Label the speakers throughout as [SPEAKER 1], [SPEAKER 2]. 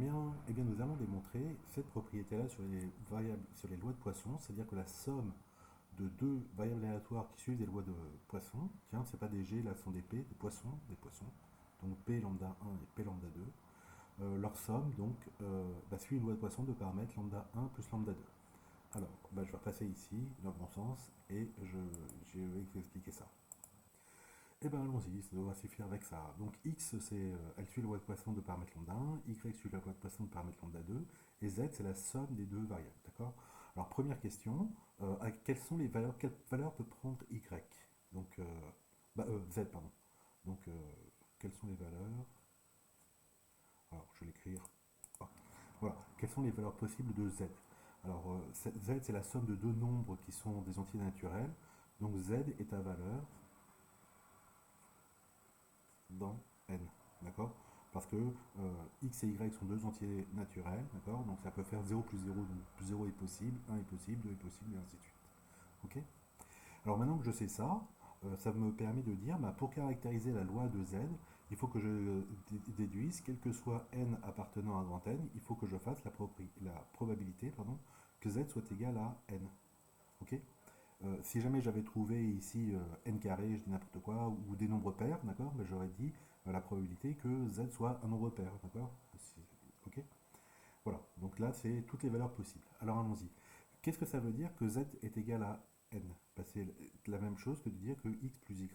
[SPEAKER 1] bien, eh bien, nous allons démontrer cette propriété-là sur les variables, sur les lois de Poisson, c'est-à-dire que la somme de deux variables aléatoires qui suivent des lois de Poisson, tiens, c'est pas des G, là, ce sont des P, des poissons, donc P lambda 1 et P lambda 2, leur somme, donc, suit une loi de Poisson de paramètres lambda 1 plus lambda 2. Alors, je vais repasser ici, dans le bon sens, et je vais vous expliquer ça. Eh bien, allons-y, ça devrait suffire avec ça. Donc, X, elle suit la loi de Poisson de paramètre lambda 1, Y suit la loi de Poisson de paramètre lambda 2, et Z, c'est la somme des deux variables, d'accord? Alors, première question, quelles valeurs peut prendre Y? Donc, Z, pardon. Donc, quelles sont les valeurs? Alors, je vais l'écrire. Ah, voilà, quelles sont les valeurs possibles de Z? Alors, Z, c'est la somme de deux nombres qui sont des entiers naturels. Donc, Z est à valeur dans n, d'accord? Parce que x et y sont deux entiers naturels, d'accord? Donc ça peut faire 0 plus 0, donc 0 est possible, 1 est possible, 2 est possible, et ainsi de suite. Ok? Alors maintenant que je sais ça, ça me permet de dire, pour caractériser la loi de z, il faut que je déduise, quel que soit n appartenant à grand N, il faut que je fasse la probabilité que z soit égal à n. Ok? Si jamais j'avais trouvé ici n carré, je dis n'importe quoi, ou des nombres pairs, d'accord, j'aurais dit la probabilité que z soit un nombre pair, d'accord. Ok. Voilà, donc là c'est toutes les valeurs possibles. Alors allons-y. Qu'est-ce que ça veut dire que z est égal à n? C'est la même chose que de dire que x plus y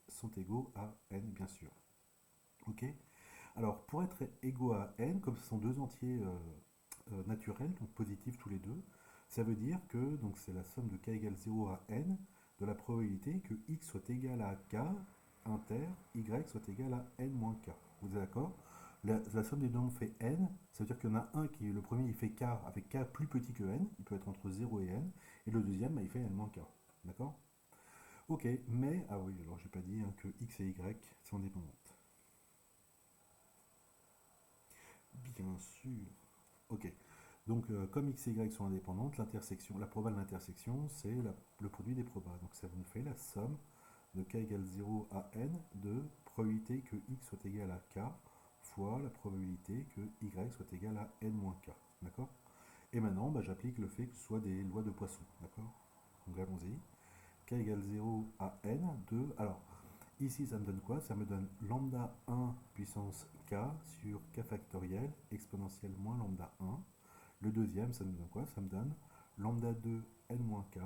[SPEAKER 1] sont égaux à n, bien sûr. Ok. Alors pour être égaux à n, comme ce sont deux entiers naturels, donc positifs tous les deux, ça veut dire que donc c'est la somme de k égale 0 à n de la probabilité que x soit égal à k inter, y soit égal à n moins k. Vous êtes d'accord? La somme des nombres fait n, ça veut dire qu'il y en a un qui, le premier, il fait k avec k plus petit que n, il peut être entre 0 et n, et le deuxième, il fait n moins k. D'accord? Ok, mais, ah oui, alors j'ai pas dit que x et y sont dépendantes. Bien sûr. Ok. Donc, comme x et y sont indépendantes, la probable d'intersection, c'est le produit des probas. Donc, ça nous fait la somme de k égale 0 à n de probabilité que x soit égal à k fois la probabilité que y soit égal à n moins k. D'accord? Et maintenant, j'applique le fait que ce soit des lois de Poisson. D'accord? Donc, allons-y. K égale 0 à n de... Alors, ici, ça me donne quoi? Ça me donne lambda 1 puissance k sur k factoriel exponentielle moins lambda 1. Le deuxième, ça me donne quoi? Ça me donne lambda 2 n-k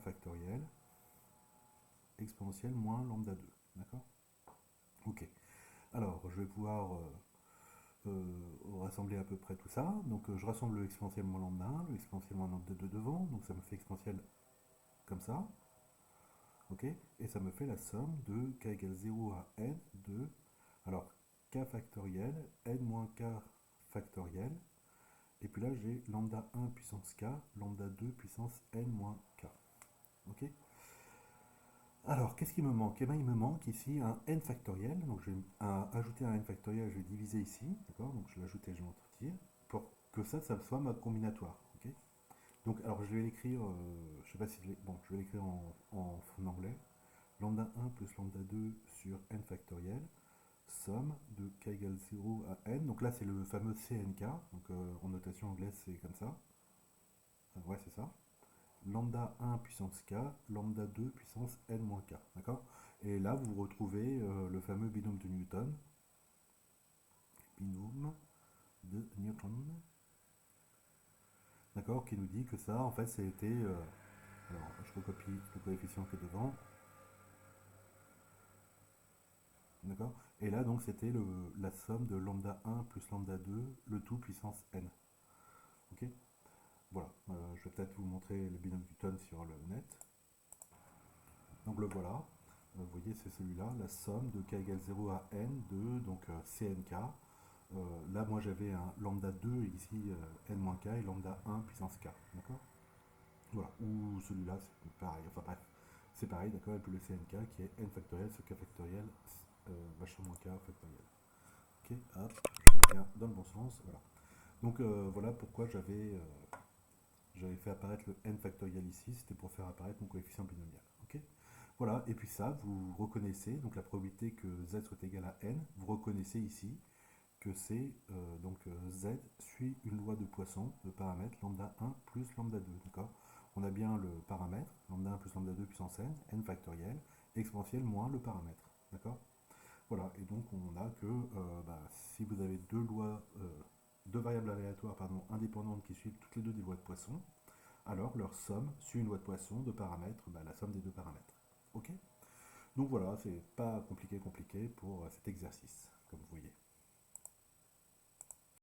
[SPEAKER 1] factoriel exponentielle moins lambda 2. D'accord? Ok. Alors, je vais pouvoir rassembler à peu près tout ça. Donc, je rassemble le exponentiel moins lambda 1, le exponentiel moins lambda 2 devant. Donc, ça me fait exponentiel comme ça. Ok? Et ça me fait la somme de k égale 0 à n de, alors, k factoriel, n moins k factoriel. Et puis là, j'ai lambda 1 puissance k, lambda 2 puissance n moins k. Ok? Alors, qu'est-ce qui me manque? Eh bien, il me manque ici un n factoriel. Donc, je vais ajouter un n factoriel, je vais diviser ici. D'accord? Donc, je l'ajoute et je l'entretire. Pour que ça soit ma combinatoire. Ok? Donc, alors, je vais l'écrire, je ne sais pas si je vais l'écrire en anglais. Lambda 1 plus lambda 2 sur n factoriel, somme de k égale 0 à n. Donc là, c'est le fameux CNK. Donc, en notation anglaise, c'est comme ça. Ouais, c'est ça. Lambda 1 puissance k, lambda 2 puissance n moins k. D'accord? Et là, vous retrouvez le fameux binôme de Newton. Binôme de Newton. D'accord? Qui nous dit que ça, en fait, c'était... alors, je recopie le coefficient qui est devant. D'accord? Et là, donc, c'était la somme de lambda 1 plus lambda 2, le tout puissance n. Ok? Voilà. Je vais peut-être vous montrer le binôme Newton sur le net. Donc, le voilà. Vous voyez, c'est celui-là, la somme de k égale 0 à n de donc, CNK. Là, moi, j'avais un lambda 2 ici, n-k, et lambda 1 puissance k. D'accord? Voilà. Ou celui-là, c'est pareil. Enfin, bref. C'est pareil, d'accord? Et puis le CNK qui est n factoriel sur k factoriel, machin moins k factoriel. Ok, hop, je reviens dans le bon sens. Voilà. Donc, voilà pourquoi j'avais fait apparaître le n factoriel ici. C'était pour faire apparaître mon coefficient binomial. Ok? Voilà, et puis ça, vous reconnaissez, donc la probabilité que z soit égal à n, vous reconnaissez ici que c'est Z suit une loi de Poisson de paramètre lambda 1 plus lambda 2, d'accord? On a bien le paramètre, lambda 1 plus lambda 2 puissance n factoriel, exponentielle moins le paramètre, d'accord? Voilà, et donc on a que si vous avez deux variables aléatoires indépendantes qui suivent toutes les deux des lois de Poisson, alors leur somme suit une loi de Poisson de paramètres, la somme des deux paramètres. Ok? Donc voilà, c'est pas compliqué pour cet exercice, comme vous voyez.